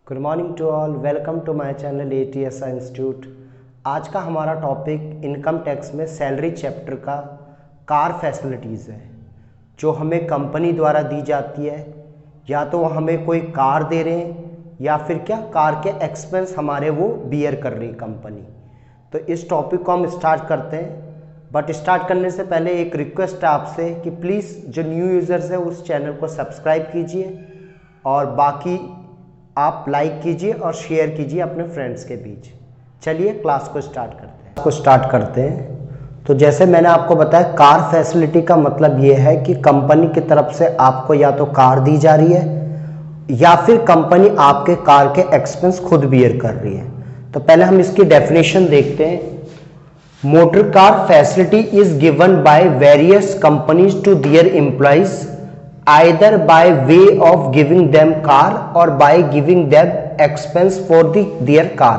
Good morning to all, welcome to my channel ATSI institute. आज का हमारा topic income tax में salary chapter का कार फैसिलिटीज़ है, जो हमें कंपनी द्वारा दी जाती है। या तो हमें कोई कार दे रहे हैं या फिर क्या कार के एक्सपेंस हमारे वो बियर कर रही कंपनी। तो इस टॉपिक को हम स्टार्ट करते हैं, बट स्टार्ट करने से पहले एक रिक्वेस्ट है आपसे कि प्लीज़ जो न्यू यूज़र्स है उस चैनल को सब्सक्राइब कीजिए और बाकी आप लाइक कीजिए और शेयर कीजिए अपने फ्रेंड्स के बीच। चलिए क्लास को स्टार्ट करते हैं। तो जैसे मैंने आपको बताया, कार फैसिलिटी का मतलब ये है कि कंपनी की तरफ से आपको या तो कार दी जा रही है या फिर कंपनी आपके कार के एक्सपेंस खुद बियर कर रही है। तो पहले हम इसकी डेफिनेशन देखते हैं। Motor car facility is given by various companies to their employees either by way of giving them car or by giving them expense for their car।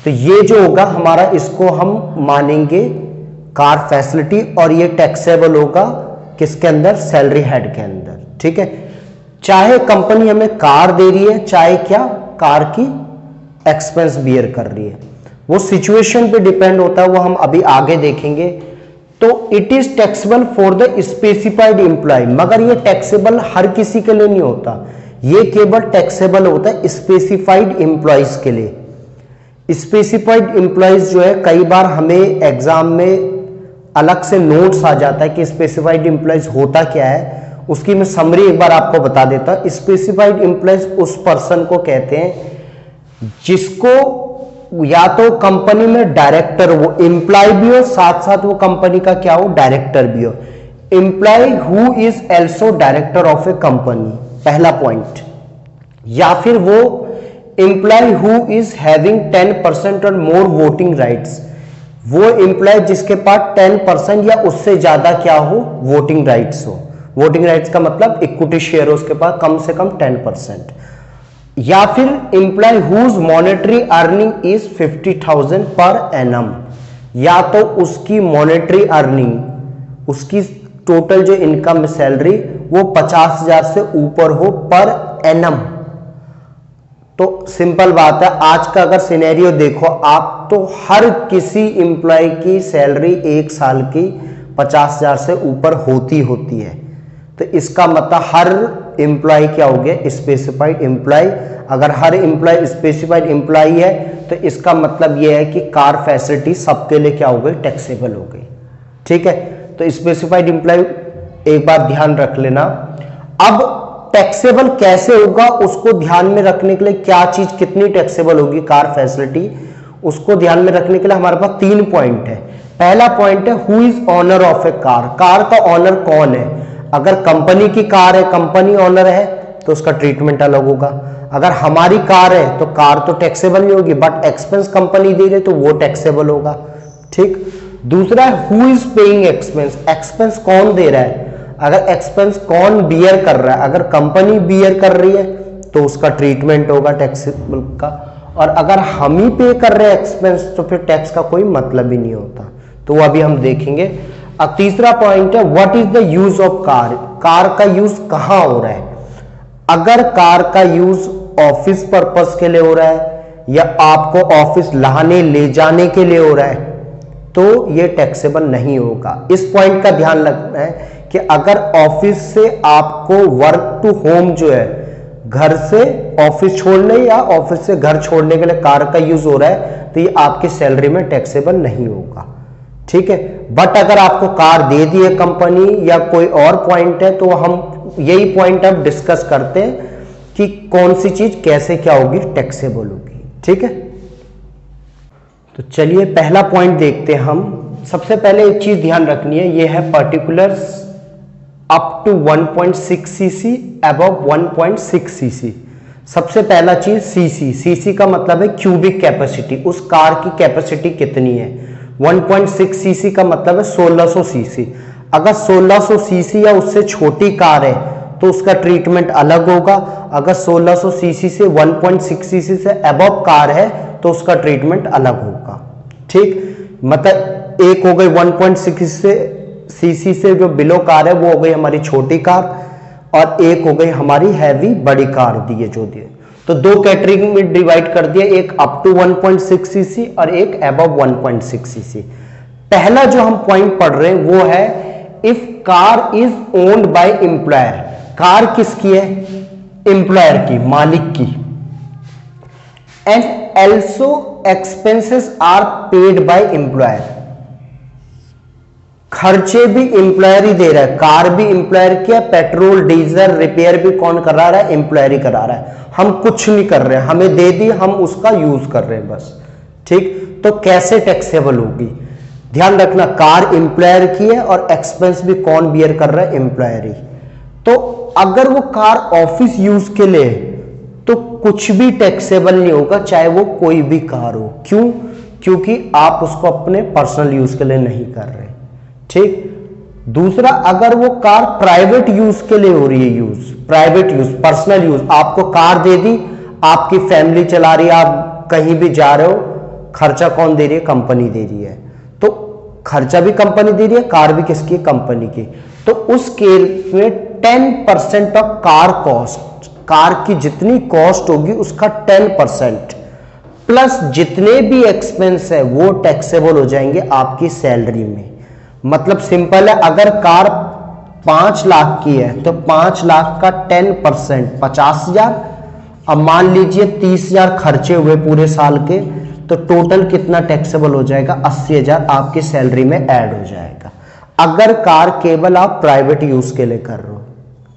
तो ये जो होगा हमारा, इसको हम मानेंगे कार फैसिलिटी और ये टैक्सेबल होगा किसके अंदर? सैलरी हेड के अंदर। ठीक है, चाहे कंपनी हमें कार दे रही है चाहे क्या कार की एक्सपेंस बियर कर रही है, वो सिचुएशन पे डिपेंड होता है, वो हम अभी आगे देखेंगे। तो it is taxable for the specified employee, मगर ये टैक्सेबल हर किसी के लिए नहीं होता, ये केवल टैक्सेबल होता है स्पेसिफाइड एम्प्लॉयज के लिए। स्पेसिफाइड एम्प्लॉयज जो है, कई बार हमें एग्जाम में अलग से नोट्स आ जाता है कि स्पेसिफाइड एम्प्लॉयज होता क्या है। उसकी मैं समरी एक बार आपको बता देता हूं। स्पेसिफाइड एम्प्लॉयज उस पर्सन को कहते हैं जिसको या तो कंपनी में डायरेक्टर, वो एम्प्लॉय भी हो, साथ साथ वो कंपनी का क्या हो? डायरेक्टर भी हो। Employee who is also director of a company, पहला पॉइंट। या फिर वो एम्प्लॉय हु इज हैविंग 10% और मोर वोटिंग राइट्स, वो एम्प्लॉय जिसके पास 10% या उससे ज्यादा क्या हो? वोटिंग राइट्स हो। वोटिंग राइट्स का मतलब इक्विटी शेयर हो उसके पास कम से कम 10%। या फिर employee whose monetary earning is 50,000 per annum, या तो उसकी मॉनेटरी अर्निंग, उसकी टोटल जो इनकम सैलरी वो 50,000 से ऊपर हो पर एनम। तो सिंपल बात है, आज का अगर सिनेरियो देखो आप, तो हर किसी एम्प्लॉय की सैलरी एक साल की 50,000 से ऊपर होती है। तो इसका मतलब हर एम्प्लॉय क्या हो गया? Specified employee. अगर हर एम्प्लॉय स्पेसिफाइड एम्प्लॉय है तो इसका मतलब यह है कि कार फैसिलिटी सबके लिए क्या हो गई? टैक्सेबल हो गई। ठीक है, तो स्पेसिफाइड एम्प्लॉय एक बार ध्यान रख लेना। अब टैक्सेबल कैसे होगा उसको ध्यान में रखने के लिए, क्या चीज कितनी टैक्सेबल होगी कार फैसिलिटी, उसको ध्यान में रखने के लिए हमारे पास 3 पॉइंट है। पहला पॉइंट है who is owner of a car, car का ऑनर कौन है। अगर कंपनी की कार है, कंपनी ऑनर है, तो उसका ट्रीटमेंट अलग होगा। अगर हमारी कार है तो कार तो टैक्सेबल नहीं होगी, बट एक्सपेंस कंपनी दे रही तो वो टैक्सेबल होगा। ठीक। दूसरा है who is paying expense, expense कौन दे रहा है। अगर एक्सपेंस कौन बियर कर रहा है, अगर कंपनी बियर कर रही है तो उसका ट्रीटमेंट होगा टैक्सेबल का, और अगर हम ही पे कर रहे हैं एक्सपेंस तो फिर टैक्स का कोई मतलब ही नहीं होता। तो वो अभी हम देखेंगे। अब तीसरा पॉइंट है what is the use of car, car का यूज कहां हो रहा है। अगर कार का यूज ऑफिस पर्पस के लिए हो रहा है या आपको ऑफिस लाने ले जाने के लिए हो रहा है तो ये टैक्सेबल नहीं होगा। इस पॉइंट का ध्यान रखना है कि अगर ऑफिस से आपको वर्क टू होम जो है, घर से ऑफिस छोड़ने या ऑफिस से घर छोड़ने के लिए कार का यूज हो रहा है तो ये आपकी सैलरी में टैक्सेबल नहीं होगा। ठीक है, बट अगर आपको कार दे दी है कंपनी या कोई और पॉइंट है तो हम यही पॉइंट अब डिस्कस करते हैं कि कौन सी चीज कैसे क्या होगी? टैक्सेबल होगी। ठीक है, तो चलिए पहला पॉइंट देखते हैं हम। सबसे पहले एक चीज ध्यान रखनी है, ये है particulars up to 1.6 CC, above 1.6 CC. सबसे पहला चीज सीसी, सीसी का मतलब है क्यूबिक कैपेसिटी, उस कार की कैपेसिटी कितनी है। 1.6 सीसी का मतलब है 1600 सीसी। अगर 1600 सीसी या उससे छोटी कार है तो उसका ट्रीटमेंट अलग होगा। अगर 1600 सीसी से 1.6 सीसी से अबव कार है तो उसका ट्रीटमेंट अलग होगा। ठीक, मतलब एक हो गई 1.6 सीसी से जो बिलो कार है वो हो गई हमारी छोटी कार, और एक हो गई हमारी हैवी बड़ी कार दी है जो दी। तो दो कैटेगरी में डिवाइड कर दिया, एक अप टू 1.6 सीसी और एक अबव 1.6 सीसी। पहला जो हम पॉइंट पढ़ रहे हैं वो है if car is owned by employer, car किसकी है? एम्प्लॉयर की, मालिक की। And also expenses are paid by employer, खर्चे भी एम्प्लॉयर ही दे रहा है, कार भी एम्प्लॉयर की है, पेट्रोल डीजल रिपेयर भी कौन करा रहा है? एम्प्लॉयर ही करा रहा है, हम कुछ नहीं कर रहे हैं, हमें दे दी, हम उसका यूज कर रहे हैं बस। ठीक, तो कैसे टैक्सेबल होगी? ध्यान रखना, कार एम्प्लॉयर की है और एक्सपेंस भी कौन बियर कर रहा है? एम्प्लॉयर ही। तो अगर वो कार ऑफिस यूज के लिए तो कुछ भी टैक्सेबल नहीं होगा, चाहे वो कोई भी कार हो। क्यों? क्योंकि आप उसको अपने पर्सनल यूज के लिए नहीं कर रहे। ठीक, दूसरा, अगर वो कार प्राइवेट यूज के लिए हो रही है, use private use, personal use, आपको कार दे दी, आपकी फैमिली चला रही है, आप कहीं भी जा रहे हो, खर्चा कौन दे रही है? कंपनी दे रही है। तो खर्चा भी कंपनी दे रही है, कार भी किसकी है? कंपनी की। तो उस केस में 10% ऑफ कार कॉस्ट, कार की जितनी कॉस्ट होगी उसका 10% प्लस जितने भी एक्सपेंस है वो टैक्सेबल हो जाएंगे आपकी सैलरी में। मतलब सिंपल है, अगर कार 5 लाख की है तो 5 लाख का 10% 50,000। अब मान लीजिए 30,000 खर्चे हुए पूरे साल के, तो टोटल कितना टैक्सेबल हो जाएगा? 80,000 आपकी सैलरी में ऐड हो जाएगा, अगर कार केवल आप प्राइवेट यूज के लिए कर रहे हो।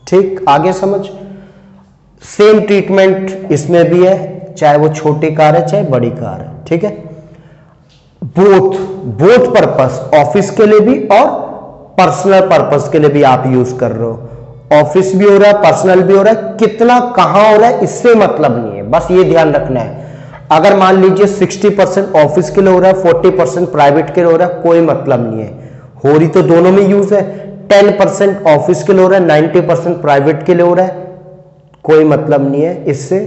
ठीक, आगे समझ। सेम ट्रीटमेंट इसमें भी है, चाहे वो छोटी कार है चाहे बड़ी कार है। ठीक है, बोथ पर्पस, ऑफिस के लिए भी और पर्सनल पर्पस के लिए भी आप यूज कर रहे हो। ऑफिस भी हो रहा है, पर्सनल भी हो रहा है, कितना कहां हो रहा है इससे मतलब नहीं है, बस ये ध्यान रखना है। अगर मान लीजिए 60% ऑफिस के लिए हो रहा है, 40% प्राइवेट के लिए हो रहा है, कोई मतलब नहीं है, हो रही तो दोनों में यूज है। 10% ऑफिस के लिए हो रहा है, 90% प्राइवेट के लिए हो रहा है, कोई मतलब नहीं है। इससे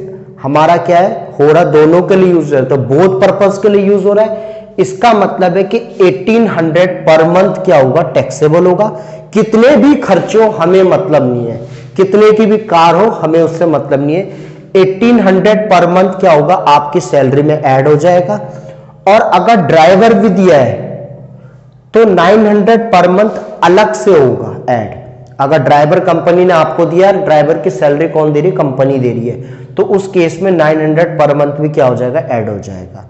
हमारा क्या है? हो रहा दोनों के लिए यूज है, तो बोथ पर्पस के लिए यूज हो रहा है। इसका मतलब है कि 1800 पर मंथ क्या होगा? टैक्सेबल होगा। कितने भी खर्चे हो हमें मतलब नहीं है, कितने की भी कार हो हमें उससे मतलब नहीं है। 1800 पर मंथ क्या होगा? आपकी सैलरी में ऐड हो जाएगा। और अगर ड्राइवर भी दिया है तो 900 पर मंथ अलग से होगा ऐड। अगर ड्राइवर कंपनी ने आपको दिया, ड्राइवर की सैलरी कौन दे रही है? कंपनी दे रही है, तो उस केस में 900 पर मंथ भी क्या हो जाएगा? ऐड हो जाएगा।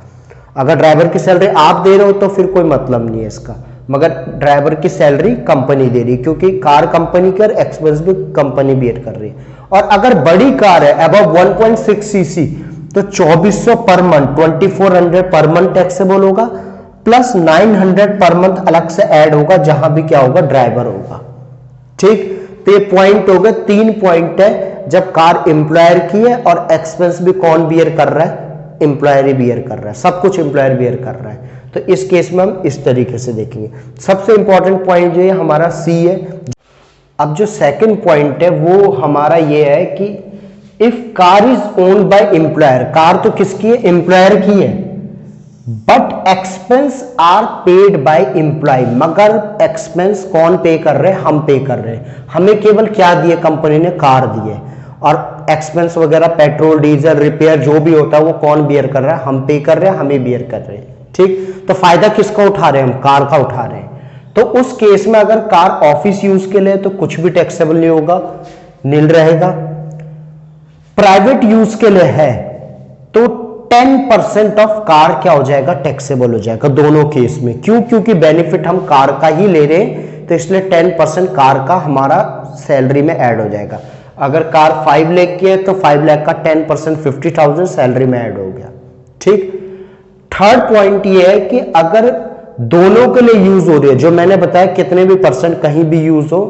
अगर ड्राइवर की सैलरी आप दे रहे हो तो फिर कोई मतलब नहीं है इसका, मगर ड्राइवर की सैलरी कंपनी दे रही है, क्योंकि कार कंपनी की और एक्सपेंस भी कंपनी बियर कर रही है। और अगर बड़ी कार है अबव 1.6 सीसी तो 2400 per month, 2400 per month taxable होगा, प्लस 900 पर मंथ अलग से ऐड होगा, जहां भी क्या होगा? ड्राइवर होगा। ठीक, तो ये पॉइंट हो गए, 3 पॉइंट है जब कार एम्प्लॉयर की है और एक्सपेंस भी कौन बियर कर रहा है? एम्प्लॉयर ही बियर कर रहा है, सब कुछ एम्प्लॉयर बियर कर रहा है। तो इस केस में हम इस तरीके से देखेंगे। सबसे इंपॉर्टेंट पॉइंट जो है हमारा सी है। अब जो सेकंड पॉइंट है वो हमारा ये है कि if car is owned by employer, car तो किसकी है? एम्प्लॉयर की है, but expense are paid by employee, मगर एक्सपेंस कौन पे कर रहे हैं? हम पे कर रहे हैं। हमें केवल क्या दिए? कंपनी ने कार दिए, और एक्सपेंस वगैरह पेट्रोल डीजल रिपेयर जो भी होता है वो कौन बियर कर रहा है? हम पे कर रहे हैं, हमें बियर कर रहे हैं। ठीक, तो फायदा किसका उठा रहे हैं? हम कार का उठा रहे हैं। तो उस केस में अगर कार ऑफिस यूज के लिए तो कुछ भी टैक्सेबल नहीं होगा, नील रहेगा। प्राइवेट यूज के लिए है तो 10% ऑफ कार क्या हो जाएगा? टैक्सेबल हो जाएगा दोनों केस में। क्यों? क्योंकि बेनिफिट हम कार का ही ले रहे हैं, तो इसलिए 10% कार का हमारा सैलरी में ऐड हो जाएगा। अगर कार 5 लाख की है तो 5 लाख का 10% 50,000 सैलरी में ऐड हो गया। ठीक, थर्ड पॉइंट ये है कि अगर दोनों के लिए यूज हो रही है, जो मैंने बताया कितने भी परसेंट कहीं भी यूज हो,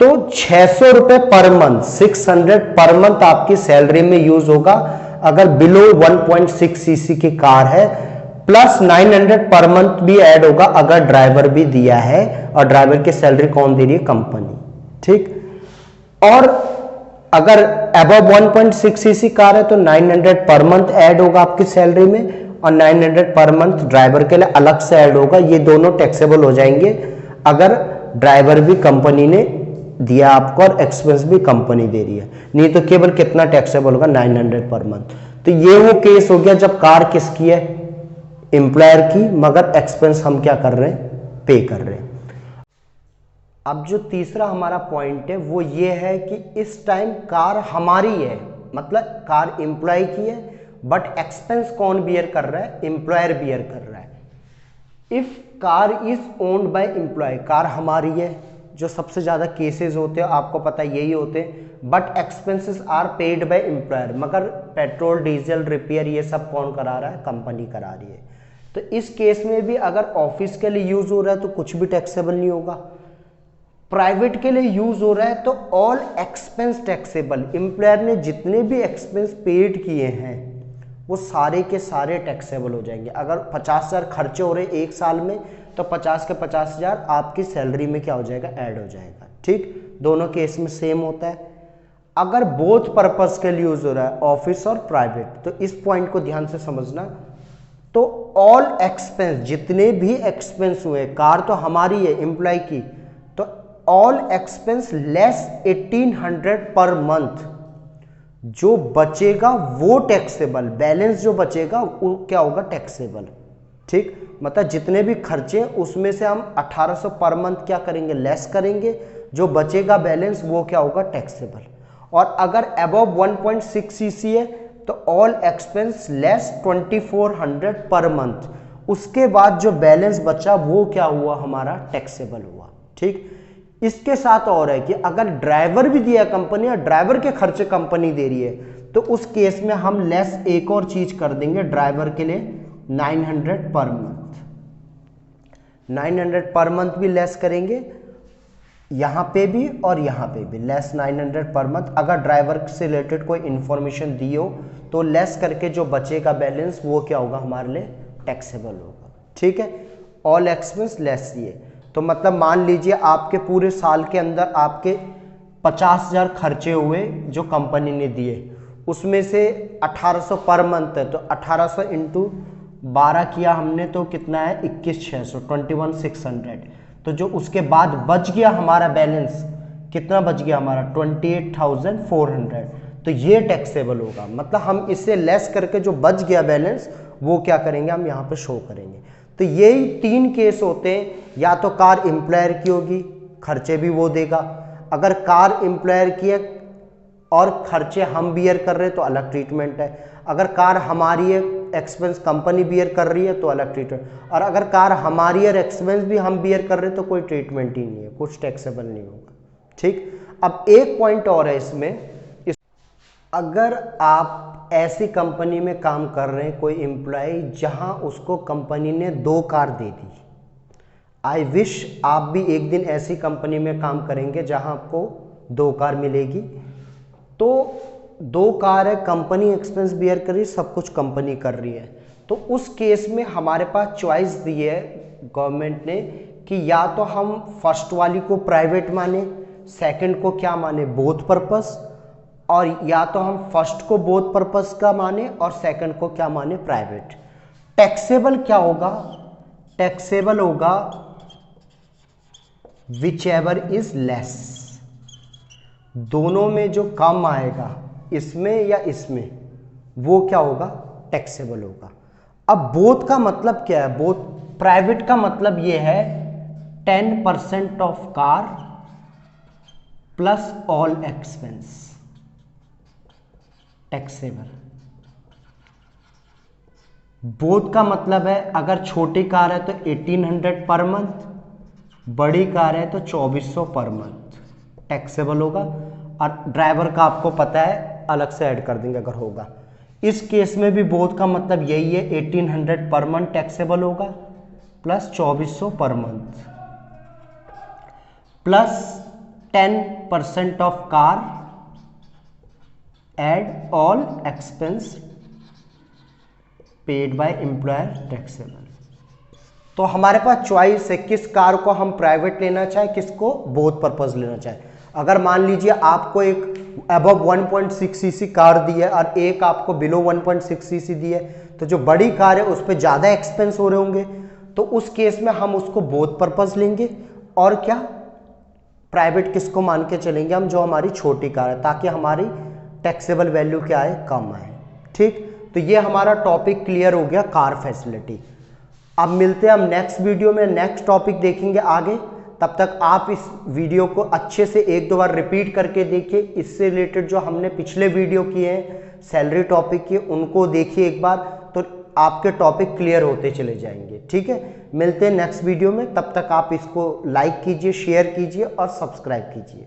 तो 600 रुपए पर मंथ, 600 पर मंथ आपकी सैलरी में यूज होगा अगर बिलो 1.6 सीसी की कार है, प्लस 900 पर मंथ भी ऐड होगा अगर ड्राइवर भी दिया है, और ड्राइवर की सैलरी कौन दे रही है? कंपनी। ठीक, और अगर अबव 1.6 सीसी कार है तो 900 पर मंथ ऐड होगा आपकी सैलरी में, और 900 पर मंथ ड्राइवर के लिए अलग से ऐड होगा। ये दोनों टैक्सेबल हो जाएंगे अगर ड्राइवर भी कंपनी ने दिया आपको और एक्सपेंस भी कंपनी दे रही है, नहीं तो केवल कितना टैक्सेबल होगा 900 पर मंथ। तो ये वो केस हो गया जब कार किसकी है, एम्प्लॉयर की, मगर एक्सपेंस हम क्या कर रहे हैं, पे कर रहे हैं। अब जो तीसरा हमारा पॉइंट है वो ये है कि इस टाइम कार हमारी है, मतलब कार एम्प्लॉय की है, बट एक्सपेंस कौन बियर कर रहा है, एम्प्लॉयर बियर कर रहा है। If car is owned by employee, car हमारी है, जो सबसे ज्यादा केसेस होते हैं आपको पता यही होते हैं, but expenses are paid by employer, मगर पेट्रोल डीजल रिपेयर ये सब कौन करा रहा है, कंपनी करा रही है। तो इस केस में भी अगर ऑफिस के लिए यूज हो रहा है तो कुछ भी टैक्सेबल नहीं होगा, प्राइवेट के लिए यूज हो रहा है तो ऑल एक्सपेंस टैक्सेबल, एम्प्लॉयर ने जितने भी एक्सपेंस पेड किए हैं वो सारे के सारे टैक्सेबल हो जाएंगे। अगर 50,000 खर्चे हो रहे एक साल में तो 50 के 50,000 आपकी सैलरी में क्या हो जाएगा, ऐड हो जाएगा। ठीक, दोनों केस में सेम होता है। अगर बोथ पर्पस के लिए यूज हो रहा है ऑफिस और प्राइवेट, तो इस पॉइंट को ध्यान से समझना। तो ऑल एक्सपेंस, जितने भी एक्सपेंस हुए, कार तो हमारी है एम्प्लॉय की, तो all expense less 1800 per month, जो बचेगा वो टैक्सेबल, बैलेंस जो बचेगा वो क्या होगा, टैक्सेबल। ठीक, मतलब जितने भी खर्चे उसमें से हम 1800 पर मंथ क्या करेंगे, लेस करेंगे, जो बचेगा बैलेंस वो क्या होगा, टैक्सेबल। और अगर अबव 1.6 सीसी है तो all expense less 2400 per month, उसके बाद जो बैलेंस बचा वो क्या हुआ, हमारा टैक्सेबल हुआ। ठीक, इसके साथ और है कि अगर ड्राइवर भी दिया कंपनी और ड्राइवर के खर्चे कंपनी दे रही है तो उस केस में हम लेस एक और चीज कर देंगे ड्राइवर के लिए, 900 पर मंथ, 900 पर मंथ भी लेस करेंगे, यहां पे भी और यहां पे भी लेस 900 पर मंथ। अगर ड्राइवर से रिलेटेड कोई इंफॉर्मेशन दी हो तो लेस करके जो बचेगा बैलेंस वो क्या होगा, हमारे लिए टैक्सेबल होगा। ठीक है, ऑल एक्सपेंस लेस दिए, तो मतलब मान लीजिए आपके पूरे साल के अंदर आपके 50,000 खर्चे हुए जो कंपनी ने दिए, उसमें से 1800 पर मंथ है, तो 1800 इंटू 12 किया हमने तो कितना है, 21,600, 21,600। तो जो उसके बाद बच गया हमारा बैलेंस, कितना बच गया हमारा, 28,400, तो ये टैक्सेबल होगा। मतलब हम इससे लेस करके जो बच गया बैलेंस वो क्या करेंगे, हम यहाँ पे शो करेंगे। तो यही 3 केस होते हैं, या तो कार एम्प्लॉयर की होगी, खर्चे भी वो देगा, अगर कार एम्प्लॉयर की है और खर्चे हम बियर कर रहे हैं तो अलग ट्रीटमेंट है, अगर कार हमारी है एक्सपेंस कंपनी बियर कर रही है तो अलग ट्रीटमेंट, और अगर कार हमारी है एक्सपेंस भी हम बियर कर रहे हैं तो कोई ट्रीटमेंट ही नहीं है, कुछ टैक्सेबल नहीं होगा। ठीक, अब एक पॉइंट और है इसमें, अगर आप ऐसी कंपनी में काम कर रहे हैं, कोई एम्प्लॉय जहां उसको कंपनी ने 2 car they the, I wish आप भी एक दिन ऐसी कंपनी में काम करेंगे जहां आपको 2 कार मिलेगी। तो 2 कार है, कंपनी एक्सपेंस बियर कर रही है, सब कुछ कंपनी कर रही है, तो उस केस में हमारे पास चॉइस दी है गवर्नमेंट ने कि या तो हम फर्स्ट वाली को प्राइवेट माने, सेकंड को क्या माने, बोथ पर्पस, और या तो हम फर्स्ट को बोथ पर्पस का माने और सेकंड को क्या माने, प्राइवेट। टैक्सेबल क्या होगा, टैक्सेबल होगा विच एवर इज लेस, दोनों में जो कम आएगा, इसमें या इसमें, वो क्या होगा, टैक्सेबल होगा। अब बोथ का मतलब क्या है, बोथ प्राइवेट का मतलब ये है 10% of car plus all expense, taxable. Both का मतलब है अगर छोटी कार है तो 1800 पर मंथ, बड़ी कार है तो 2400 पर मंथ, टैक्सेबल होगा। और ड्राइवर का आपको पता है अलग से ऐड कर देंगे अगर होगा। इस केस में भी बोथ का मतलब यही है, 1800 पर मंथ टैक्सेबल होगा plus 2400 per month plus 10% of car add all expense paid by employer taxable. तो हमारे पास चॉइस है किस कार को हम प्राइवेट लेना चाहे, किसको बोथ पर्पस लेना चाहे। अगर मान लीजिए आपको एक अबव 1.6 सीसी कार दी है और एक आपको बिलो 1.6 सीसी दी है, तो जो बड़ी कार है उस पर ज़्यादा एक्सपेंस हो रहे होंगे, तो उस केस में हम उसको बोथ पर्पस लेंगे और क्या, प्राइवेट किसको मान के चलेंगे हम, जो हमारी छोटी कार है, ताकि हमारी टैक्सेबल वैल्यू क्या आए, कम आए। ठीक, तो ये हमारा टॉपिक क्लियर हो गया कार फैसिलिटी। अब मिलते हैं हम नेक्स्ट वीडियो में, नेक्स्ट टॉपिक देखेंगे आगे। तब तक आप इस वीडियो को अच्छे से एक दो बार रिपीट करके देखिए। इससे रिलेटेड जो हमने पिछले वीडियो किए हैं सैलरी टॉपिक के, उनको देखिए एक बार, तो आपके टॉपिक क्लियर होते चले जाएंगे। ठीक है, मिलते हैं नेक्स्ट वीडियो में। तब तक आप इसको लाइक कीजिए, शेयर कीजिए और सब्सक्राइब कीजिए।